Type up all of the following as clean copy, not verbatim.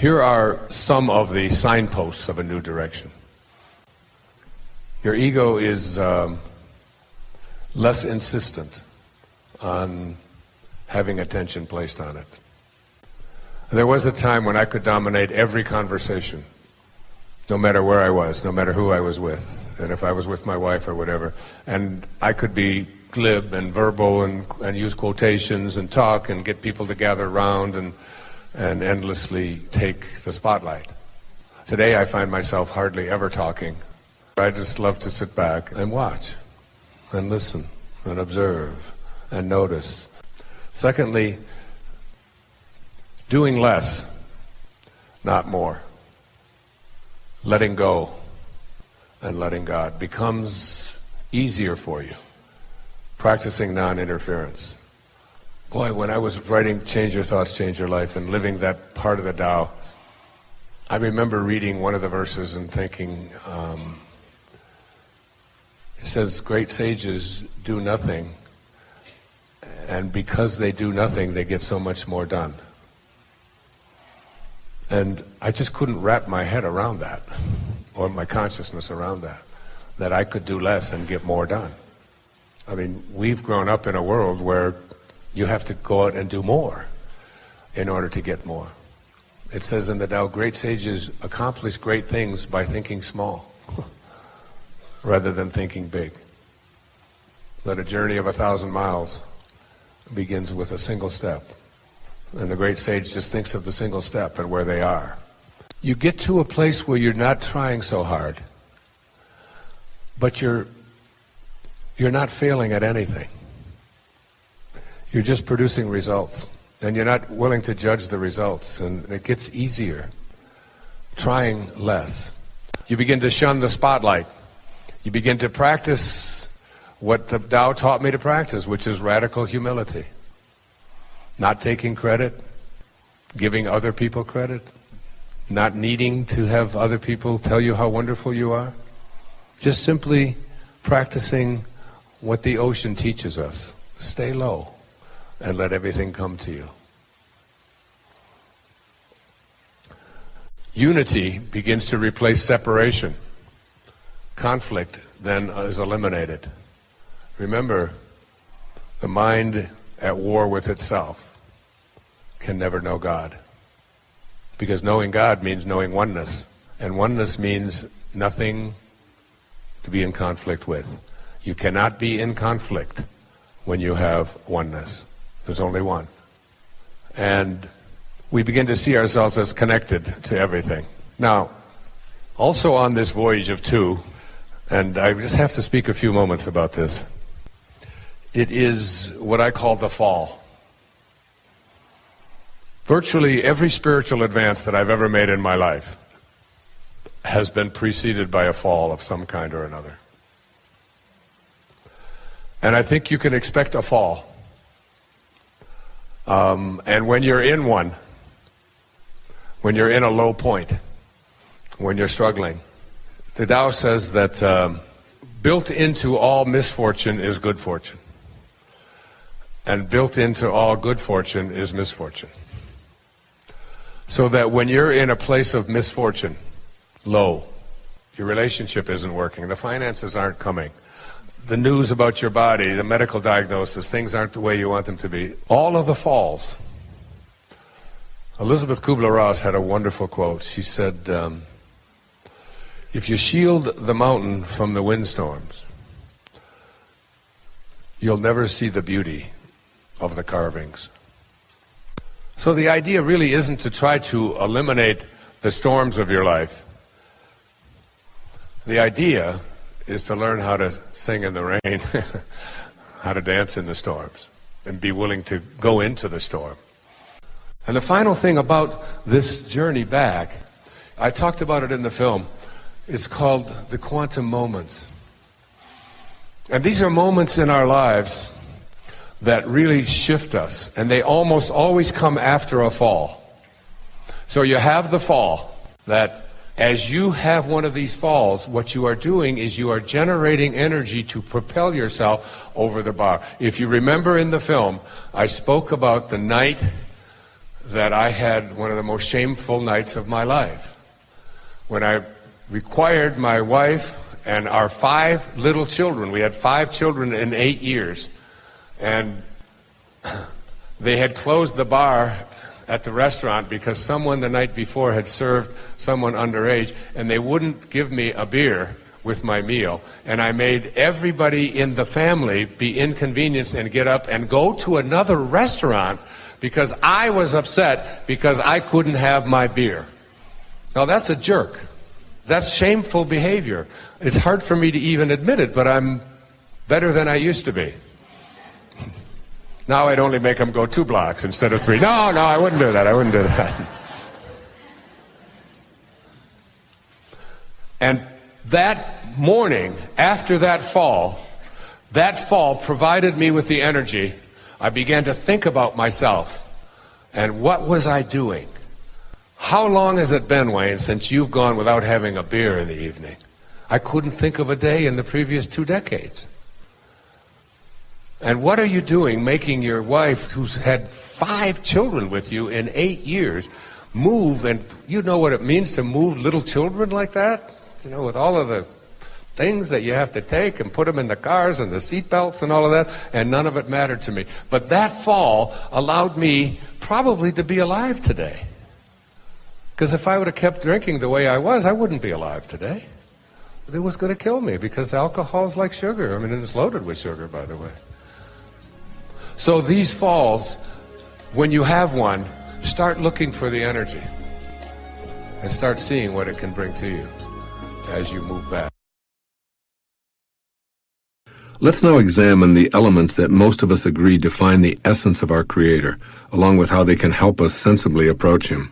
Here are some of the signposts of a new direction. Your ego is less insistent on having attention placed on it. There was a time when I could dominate every conversation, no matter where I was, no matter who I was with, and if I was with my wife or whatever. And I could be glib and verbal and use quotations and talk and get people to gather around and endlessly take the spotlight. Today I find myself hardly ever talking. I just love to sit back and watch and listen and observe and notice. Secondly, doing less, not more. Letting go and letting God becomes easier for you. Practicing non-interference. Boy, when I was writing Change Your Thoughts, Change Your Life and living that part of the Tao, I remember reading one of the verses and thinking, it says, great sages do nothing, and because they do nothing, they get so much more done. And I just couldn't wrap my head around that, or my consciousness around that I could do less and get more done. I mean, we've grown up in a world where you have to go out and do more in order to get more. It says in the Tao, great sages accomplish great things by thinking small, rather than thinking big. That a journey of 1,000 miles begins with a single step. And the great sage just thinks of the single step and where they are. You get to a place where you're not trying so hard, but you're not failing at anything. You're just producing results, and you're not willing to judge the results, and it gets easier. Trying less. You begin to shun the spotlight. You begin to practice what the Tao taught me to practice, which is radical humility. Not taking credit, giving other people credit, not needing to have other people tell you how wonderful you are. Just simply practicing what the ocean teaches us. Stay low and let everything come to you. Unity begins to replace separation. Conflict then is eliminated. Remember, the mind at war with itself can never know God. Because knowing God means knowing oneness. And oneness means nothing to be in conflict with. You cannot be in conflict when you have oneness. There's only one. And we begin to see ourselves as connected to everything. Now, also on this voyage of two, and I just have to speak a few moments about this, it is what I call the fall. Virtually every spiritual advance that I've ever made in my life has been preceded by a fall of some kind or another. And I think you can expect a fall. And when you're in one, when you're in a low point, when you're struggling, the Tao says that built into all misfortune is good fortune. And built into all good fortune is misfortune. So that when you're in a place of misfortune, low, your relationship isn't working, the finances aren't coming, the news about your body, the medical diagnosis, things aren't the way you want them to be. All of the falls. Elizabeth Kubler-Ross had a wonderful quote. She said, if you shield the mountain from the windstorms, you'll never see the beauty of the carvings. So the idea really isn't to try to eliminate the storms of your life. The idea is to learn how to sing in the rain, how to dance in the storms, and be willing to go into the storm. And the final thing about this journey back, I talked about it in the film, it's called the quantum moments. And these are moments in our lives that really shift us, and they almost always come after a fall. So you have the fall, that as you have one of these falls, what you are doing is you are generating energy to propel yourself over the bar. If you remember in the film, I spoke about the night that I had one of the most shameful nights of my life when I required my wife and our 5 little children. We had 5 children in 8 years, and they had closed the bar at the restaurant because someone the night before had served someone underage, and they wouldn't give me a beer with my meal. And I made everybody in the family be inconvenienced and get up and go to another restaurant because I was upset because I couldn't have my beer. Now that's a jerk. That's shameful behavior. It's hard for me to even admit it, but I'm better than I used to be. Now I'd only make them go 2 blocks instead of 3. No, I wouldn't do that. I wouldn't do that. And that morning, after that fall provided me with the energy. I began to think about myself. And what was I doing? How long has it been, Wayne, since you've gone without having a beer in the evening? I couldn't think of a day in the previous 2 decades. And what are you doing making your wife, who's had 5 children with you in 8 years, move? And you know what it means to move little children like that? You know, with all of the things that you have to take and put them in the cars and the seat belts and all of that, and none of it mattered to me. But that fall allowed me probably to be alive today. Because if I would have kept drinking the way I was, I wouldn't be alive today. It was going to kill me because alcohol is like sugar. I mean, it's loaded with sugar, by the way. So these falls, when you have one, start looking for the energy and start seeing what it can bring to you as you move back. Let's now examine the elements that most of us agree define the essence of our Creator, along with how they can help us sensibly approach Him.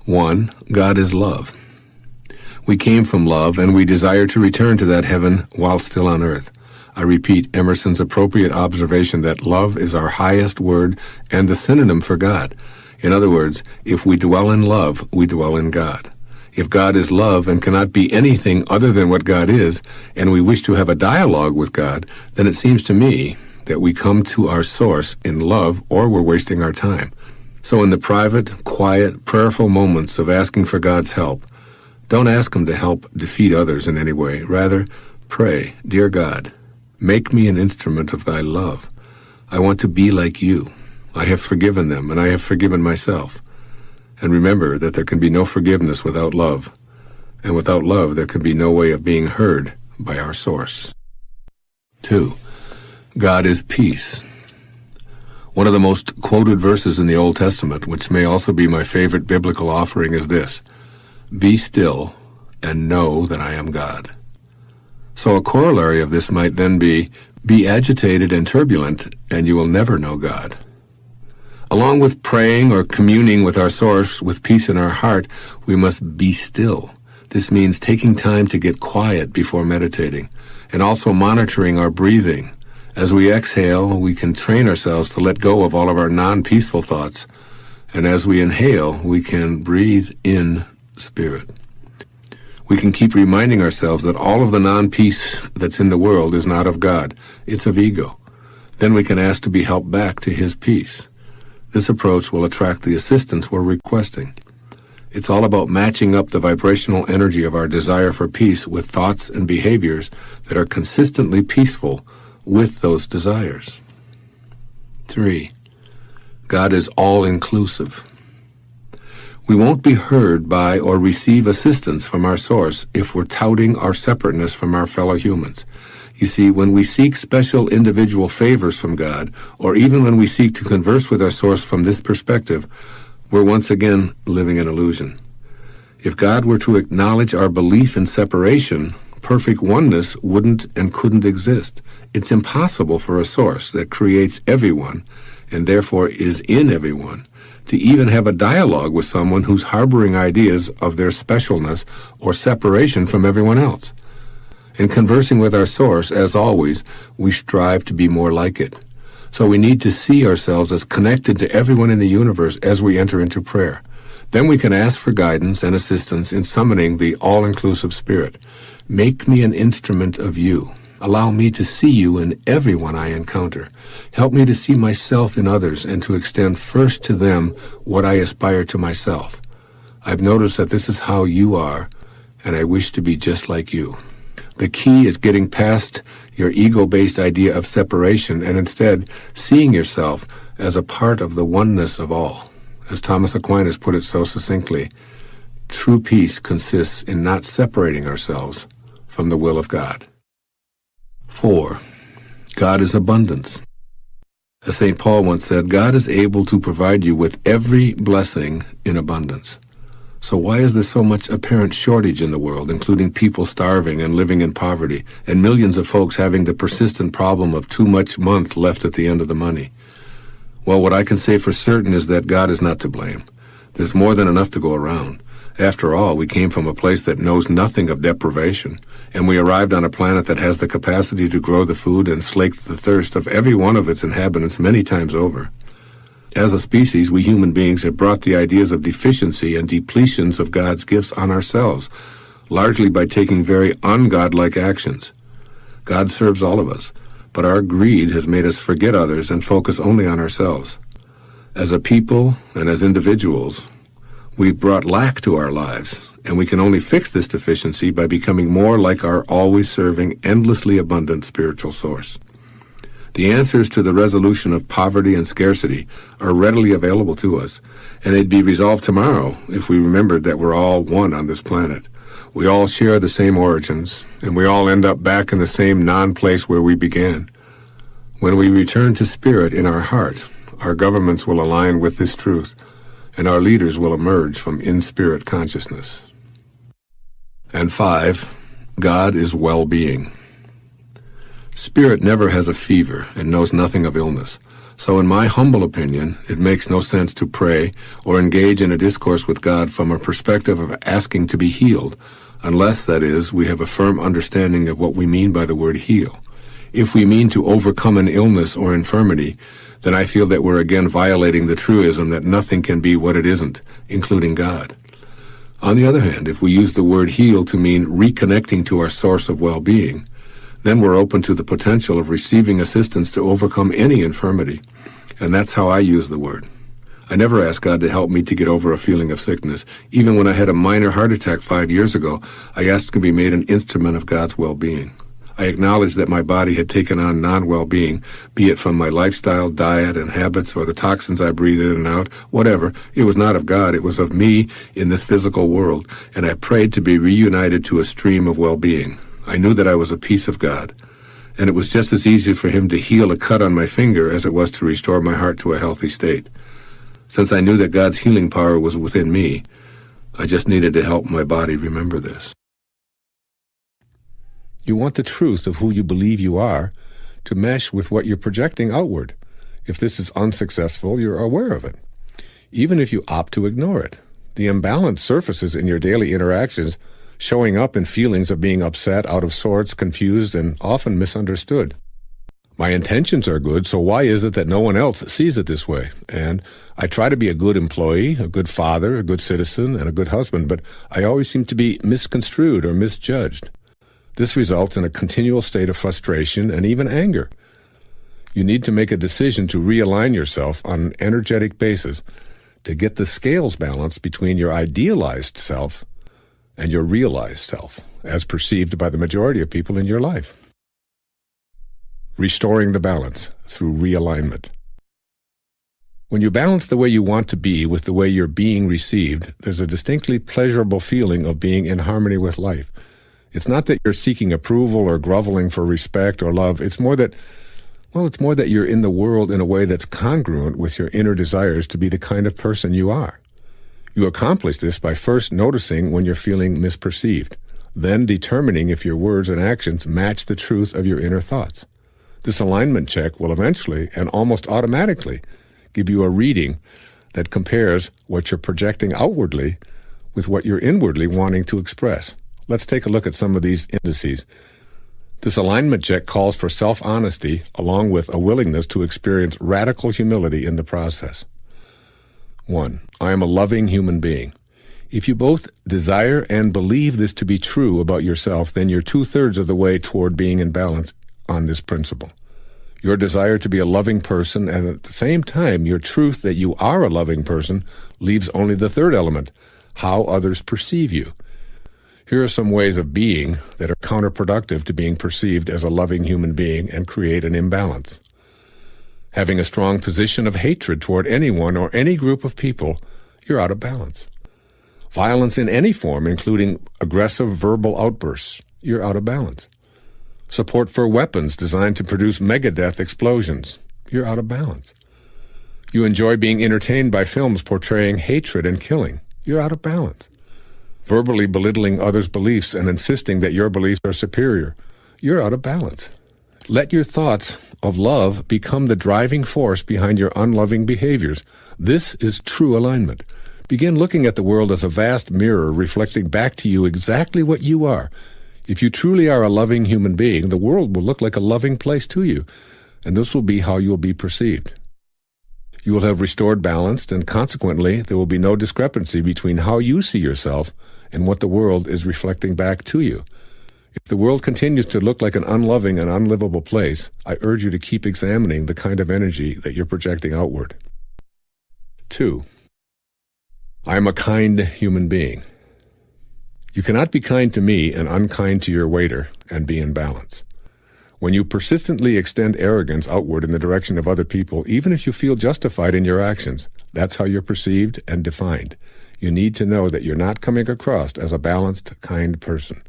1. God is love. We came from love, and we desire to return to that heaven while still on earth. I repeat Emerson's appropriate observation that love is our highest word and the synonym for God. In other words, if we dwell in love, we dwell in God. If God is love and cannot be anything other than what God is, and we wish to have a dialogue with God, then it seems to me that we come to our source in love, or we're wasting our time. So in the private, quiet, prayerful moments of asking for God's help, don't ask Him to help defeat others in any way. Rather, pray, Dear God, make me an instrument of Thy love. I want to be like You. I have forgiven them, and I have forgiven myself. And remember that there can be no forgiveness without love. And without love, there can be no way of being heard by our source. 2. God is peace. One of the most quoted verses in the Old Testament, which may also be my favorite biblical offering, is this: Be still and know that I am God. So a corollary of this might then be agitated and turbulent, and you will never know God. Along with praying or communing with our source with peace in our heart, we must be still. This means taking time to get quiet before meditating, and also monitoring our breathing. As we exhale, we can train ourselves to let go of all of our non-peaceful thoughts, and as we inhale, we can breathe in spirit. We can keep reminding ourselves that all of the non-peace that's in the world is not of God. It's of ego. Then we can ask to be helped back to His peace. This approach will attract the assistance we're requesting. It's all about matching up the vibrational energy of our desire for peace with thoughts and behaviors that are consistently peaceful with those desires. 3. God is all-inclusive. We won't be heard by or receive assistance from our source if we're touting our separateness from our fellow humans. You see, when we seek special individual favors from God, or even when we seek to converse with our source from this perspective, we're once again living an illusion. If God were to acknowledge our belief in separation, perfect oneness wouldn't and couldn't exist. It's impossible for a source that creates everyone, and therefore is in everyone, to even have a dialogue with someone who's harboring ideas of their specialness or separation from everyone else. In conversing with our source, as always, we strive to be more like it. So we need to see ourselves as connected to everyone in the universe as we enter into prayer. Then we can ask for guidance and assistance in summoning the all-inclusive spirit. Make me an instrument of You. Allow me to see you in everyone I encounter. Help me to see myself in others and to extend first to them what I aspire to myself. I've noticed that this is how you are, and I wish to be just like you. The key is getting past your ego-based idea of separation and instead seeing yourself as a part of the oneness of all. As Thomas Aquinas put it so succinctly, true peace consists in not separating ourselves from the will of God. 4. God is abundance. As St. Paul once said, God is able to provide you with every blessing in abundance. So why is there so much apparent shortage in the world, including people starving and living in poverty, and millions of folks having the persistent problem of too much month left at the end of the money? Well, what I can say for certain is that God is not to blame. There's more than enough to go around. After all, we came from a place that knows nothing of deprivation, and we arrived on a planet that has the capacity to grow the food and slake the thirst of every one of its inhabitants many times over. As a species, we human beings have brought the ideas of deficiency and depletions of God's gifts on ourselves, largely by taking very ungodlike actions. God serves all of us, but our greed has made us forget others and focus only on ourselves. As a people and as individuals, we've brought lack to our lives, and we can only fix this deficiency by becoming more like our always serving, endlessly abundant spiritual source. The answers to the resolution of poverty and scarcity are readily available to us, and they'd be resolved tomorrow if we remembered that we're all one on this planet. We all share the same origins, and we all end up back in the same non-place where we began. When we return to spirit in our heart, our governments will align with this truth, and our leaders will emerge from in-spirit consciousness. And 5, God is well-being. Spirit never has a fever and knows nothing of illness. So in my humble opinion, it makes no sense to pray or engage in a discourse with God from a perspective of asking to be healed, unless, that is, we have a firm understanding of what we mean by the word heal. If we mean to overcome an illness or infirmity, then I feel that we're again violating the truism that nothing can be what it isn't, including God. On the other hand, if we use the word heal to mean reconnecting to our source of well-being, then we're open to the potential of receiving assistance to overcome any infirmity. And that's how I use the word. I never asked God to help me to get over a feeling of sickness. Even when I had a minor heart attack 5 years ago, I asked to be made an instrument of God's well-being. I acknowledged that my body had taken on non-well-being, be it from my lifestyle, diet, and habits, or the toxins I breathe in and out, whatever. It was not of God, it was of me in this physical world, and I prayed to be reunited to a stream of well-being. I knew that I was a piece of God, and it was just as easy for him to heal a cut on my finger as it was to restore my heart to a healthy state. Since I knew that God's healing power was within me, I just needed to help my body remember this. You want the truth of who you believe you are to mesh with what you're projecting outward. If this is unsuccessful, you're aware of it, even if you opt to ignore it. The imbalance surfaces in your daily interactions, showing up in feelings of being upset, out of sorts, confused, and often misunderstood. My intentions are good, so why is it that no one else sees it this way? And I try to be a good employee, a good father, a good citizen, and a good husband, but I always seem to be misconstrued or misjudged. This results in a continual state of frustration and even anger. You need to make a decision to realign yourself on an energetic basis to get the scales balanced between your idealized self and your realized self, as perceived by the majority of people in your life. Restoring the balance through realignment. When you balance the way you want to be with the way you're being received, there's a distinctly pleasurable feeling of being in harmony with life. It's not that you're seeking approval or groveling for respect or love. It's more that you're in the world in a way that's congruent with your inner desires to be the kind of person you are. You accomplish this by first noticing when you're feeling misperceived, then determining if your words and actions match the truth of your inner thoughts. This alignment check will eventually and almost automatically give you a reading that compares what you're projecting outwardly with what you're inwardly wanting to express. Let's take a look at some of these indices. This alignment check calls for self-honesty along with a willingness to experience radical humility in the process. 1. I am a loving human being. If you both desire and believe this to be true about yourself, then you're 2/3 of the way toward being in balance on this principle. Your desire to be a loving person, and at the same time, your truth that you are a loving person, leaves only the third element, how others perceive you. Here are some ways of being that are counterproductive to being perceived as a loving human being and create an imbalance. Having a strong position of hatred toward anyone or any group of people, you're out of balance. Violence in any form, including aggressive verbal outbursts, you're out of balance. Support for weapons designed to produce megadeath explosions, you're out of balance. You enjoy being entertained by films portraying hatred and killing, you're out of balance. Verbally belittling others' beliefs and insisting that your beliefs are superior, you're out of balance. Let your thoughts of love become the driving force behind your unloving behaviors. This is true alignment. Begin looking at the world as a vast mirror reflecting back to you exactly what you are. If you truly are a loving human being, the world will look like a loving place to you, and this will be how you'll be perceived. You will have restored balance, and consequently, there will be no discrepancy between how you see yourself and what the world is reflecting back to you. If the world continues to look like an unloving and unlivable place, I urge you to keep examining the kind of energy that you're projecting outward. 2. I am a kind human being. You cannot be kind to me and unkind to your waiter and be in balance. When you persistently extend arrogance outward in the direction of other people, even if you feel justified in your actions, that's how you're perceived and defined. You need to know that you're not coming across as a balanced, kind person.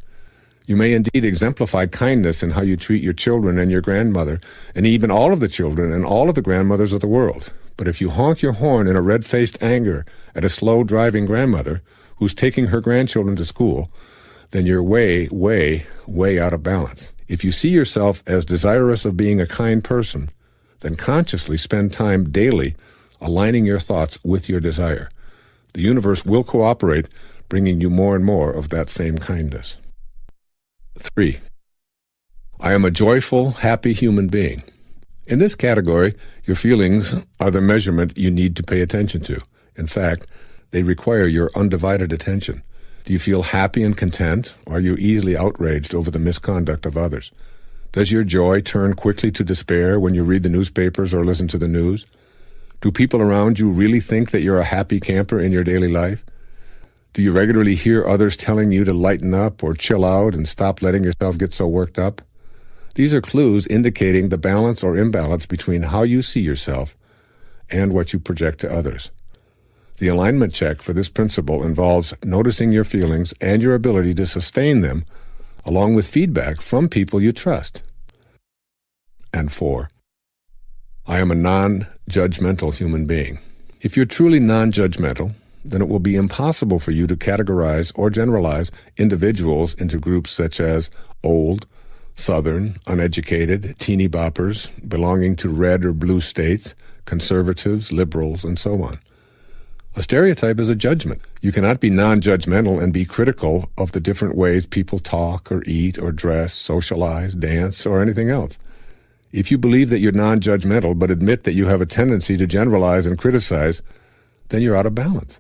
You may indeed exemplify kindness in how you treat your children and your grandmother, and even all of the children and all of the grandmothers of the world. But if you honk your horn in a red-faced anger at a slow-driving grandmother who's taking her grandchildren to school, then you're way, way, way out of balance. If you see yourself as desirous of being a kind person, then consciously spend time daily aligning your thoughts with your desire. The universe will cooperate, bringing you more and more of that same kindness. 3. I am a joyful, happy human being. In this category, your feelings are the measurement you need to pay attention to. In fact, they require your undivided attention. Do you feel happy and content, or are you easily outraged over the misconduct of others? Does your joy turn quickly to despair when you read the newspapers or listen to the news? Do people around you really think that you're a happy camper in your daily life? Do you regularly hear others telling you to lighten up or chill out and stop letting yourself get so worked up? These are clues indicating the balance or imbalance between how you see yourself and what you project to others. The alignment check for this principle involves noticing your feelings and your ability to sustain them, along with feedback from people you trust. And 4. I am a non-judgmental human being. If you're truly non-judgmental, then it will be impossible for you to categorize or generalize individuals into groups such as old, Southern, uneducated, teeny boppers, belonging to red or blue states, conservatives, liberals, and so on. A stereotype is a judgment. You cannot be non-judgmental and be critical of the different ways people talk or eat or dress, socialize, dance, or anything else. If you believe that you're non-judgmental but admit that you have a tendency to generalize and criticize, then you're out of balance.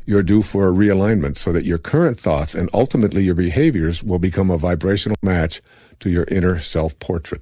You're due for a realignment so that your current thoughts and ultimately your behaviors will become a vibrational match to your inner self-portrait.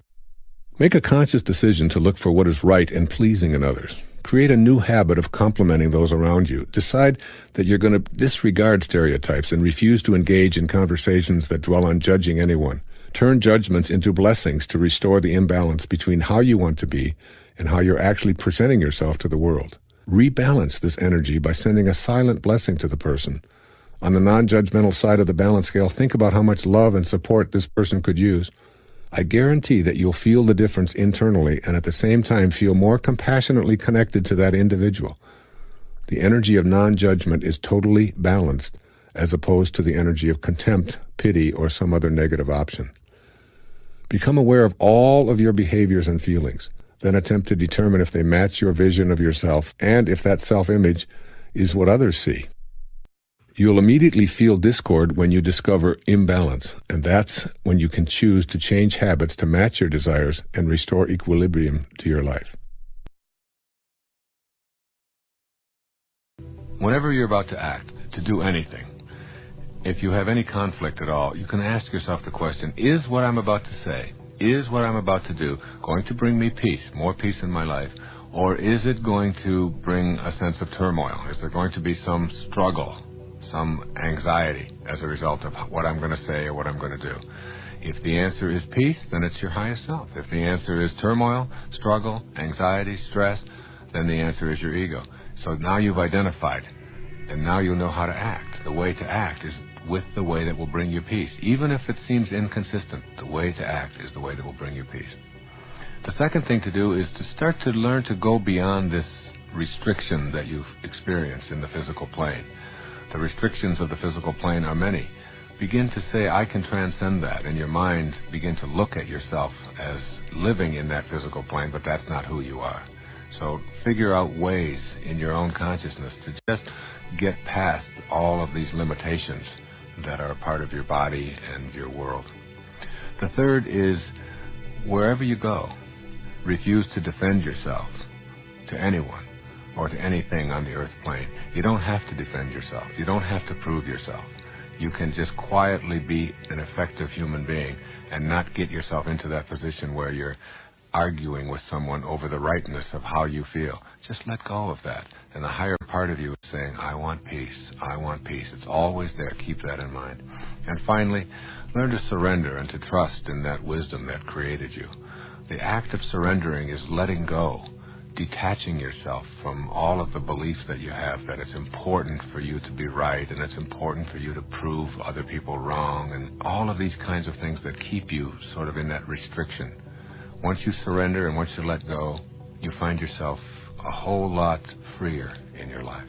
Make a conscious decision to look for what is right and pleasing in others. Create a new habit of complimenting those around you. Decide that you're going to disregard stereotypes and refuse to engage in conversations that dwell on judging anyone. Turn judgments into blessings to restore the imbalance between how you want to be and how you're actually presenting yourself to the world. Rebalance this energy by sending a silent blessing to the person. On the non-judgmental side of the balance scale, think about how much love and support this person could use. I guarantee that you'll feel the difference internally and at the same time feel more compassionately connected to that individual. The energy of non-judgment is totally balanced as opposed to the energy of contempt, pity, or some other negative option. Become aware of all of your behaviors and feelings. Then attempt to determine if they match your vision of yourself and if that self-image is what others see. You'll immediately feel discord when you discover imbalance, and that's when you can choose to change habits to match your desires and restore equilibrium to your life. Whenever you're about to act, to do anything, if you have any conflict at all, you can ask yourself the question, is what I'm about to say, is what I'm about to do going to bring me peace, more peace in my life, or is it going to bring a sense of turmoil? Is there going to be some struggle, some anxiety as a result of what I'm going to say or what I'm going to do? If the answer is peace, then it's your highest self. If the answer is turmoil, struggle, anxiety, stress, then the answer is your ego. So now you've identified, and now you know how to act. The way to act is with the way that will bring you peace. Even if it seems inconsistent, the way to act is the way that will bring you peace. The second thing to do is to start to learn to go beyond this restriction that you've experienced in the physical plane. The restrictions of the physical plane are many. Begin to say, I can transcend that, and your mind begin to look at yourself as living in that physical plane, but that's not who you are. So figure out ways in your own consciousness to just get past all of these limitations that are a part of your body and your world. The third is, wherever you go, refuse to defend yourself to anyone or to anything on the earth plane. You don't have to defend yourself. You don't have to prove yourself. You can just quietly be an effective human being and not get yourself into that position where you're arguing with someone over the rightness of how you feel. Just let go of that. And the higher part of you is saying, I want peace. I want peace. It's always there. Keep that in mind. And finally, learn to surrender and to trust in that wisdom that created you. The act of surrendering is letting go, detaching yourself from all of the beliefs that you have, that it's important for you to be right and it's important for you to prove other people wrong, and all of these kinds of things that keep you sort of in that restriction. Once you surrender and once you let go, you find yourself a whole lot freer in your life.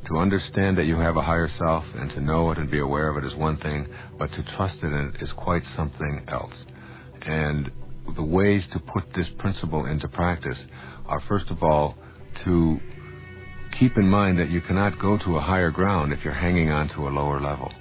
To understand that you have a higher self and to know it and be aware of it is one thing, but to trust in it is quite something else. And the ways to put this principle into practice are, first of all, to keep in mind that you cannot go to a higher ground if you're hanging on to a lower level.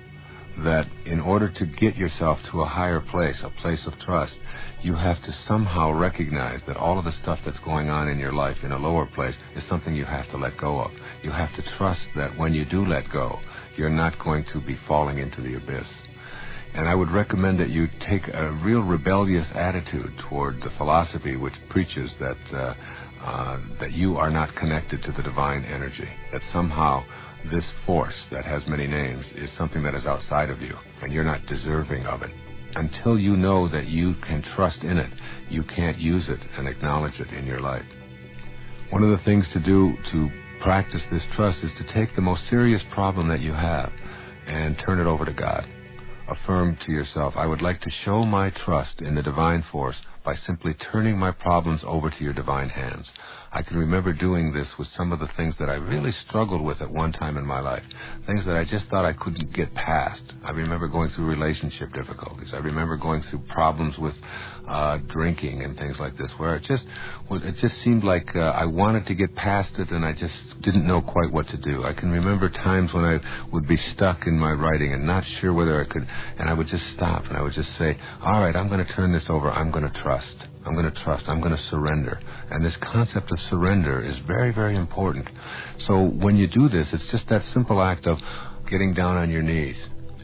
That in order to get yourself to a higher place, a place of trust, you have to somehow recognize that all of the stuff that's going on in your life in a lower place is something you have to let go of. You have to trust that when you do let go, you're not going to be falling into the abyss. And I would recommend that you take a real rebellious attitude toward the philosophy which preaches that that you are not connected to the divine energy, that somehow this force that has many names is something that is outside of you, and you're not deserving of it. Until you know that you can trust in it, you can't use it and acknowledge it in your life. One of the things to do to practice this trust is to take the most serious problem that you have and turn it over to God. Affirm to yourself, I would like to show my trust in the divine force by simply turning my problems over to your divine hands. I can remember doing this with some of the things that I really struggled with at one time in my life, things that I just thought I couldn't get past. I remember going through relationship difficulties. I remember going through problems with drinking and things like this, where it just seemed like I wanted to get past it and I just didn't know quite what to do. I can remember times when I would be stuck in my writing and not sure whether I could, and I would just stop and I would just say, all right, I'm going to turn this over. I'm going to trust. I'm going to trust. I'm going to surrender. And this concept of surrender is very, very important. So when you do this, it's just that simple act of getting down on your knees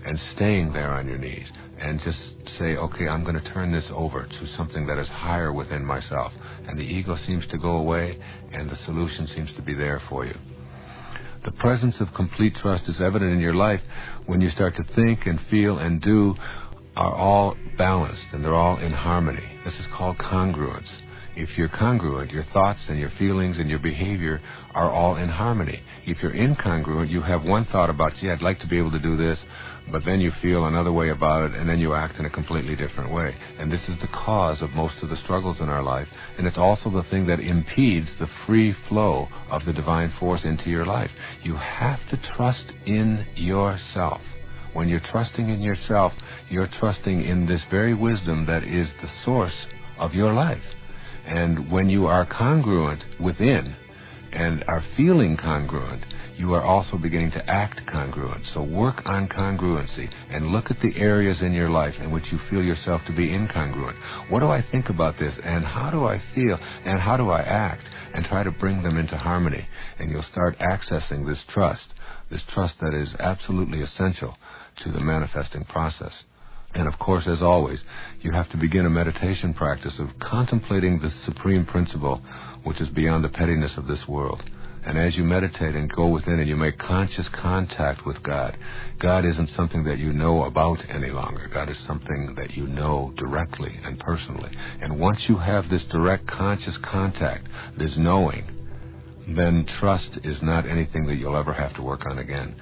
and staying there on your knees and just say, okay, I'm going to turn this over to something that is higher within myself. And the ego seems to go away and the solution seems to be there for you. The presence of complete trust is evident in your life when you start to think and feel and do are all balanced and they're all in harmony. This is called congruence. If you're congruent, your thoughts and your feelings and your behavior are all in harmony. If you're incongruent, you have one thought about, gee, I'd like to be able to do this, but then you feel another way about it, and then you act in a completely different way. And this is the cause of most of the struggles in our life, and it's also the thing that impedes the free flow of the divine force into your life. You have to trust in yourself. When you're trusting in yourself, you're trusting in this very wisdom that is the source of your life. And when you are congruent within and are feeling congruent, you are also beginning to act congruent. So work on congruency and look at the areas in your life in which you feel yourself to be incongruent. What do I think about this, and how do I feel, and how do I act? And try to bring them into harmony, and you'll start accessing this trust this trust that is absolutely essential to the manifesting process. And of course, as always, you have to begin a meditation practice of contemplating the supreme principle which is beyond the pettiness of this world. And as you meditate and go within and you make conscious contact with God, God isn't something that you know about any longer. God is something that you know directly and personally. And once you have this direct conscious contact, this knowing, then trust is not anything that you'll ever have to work on again.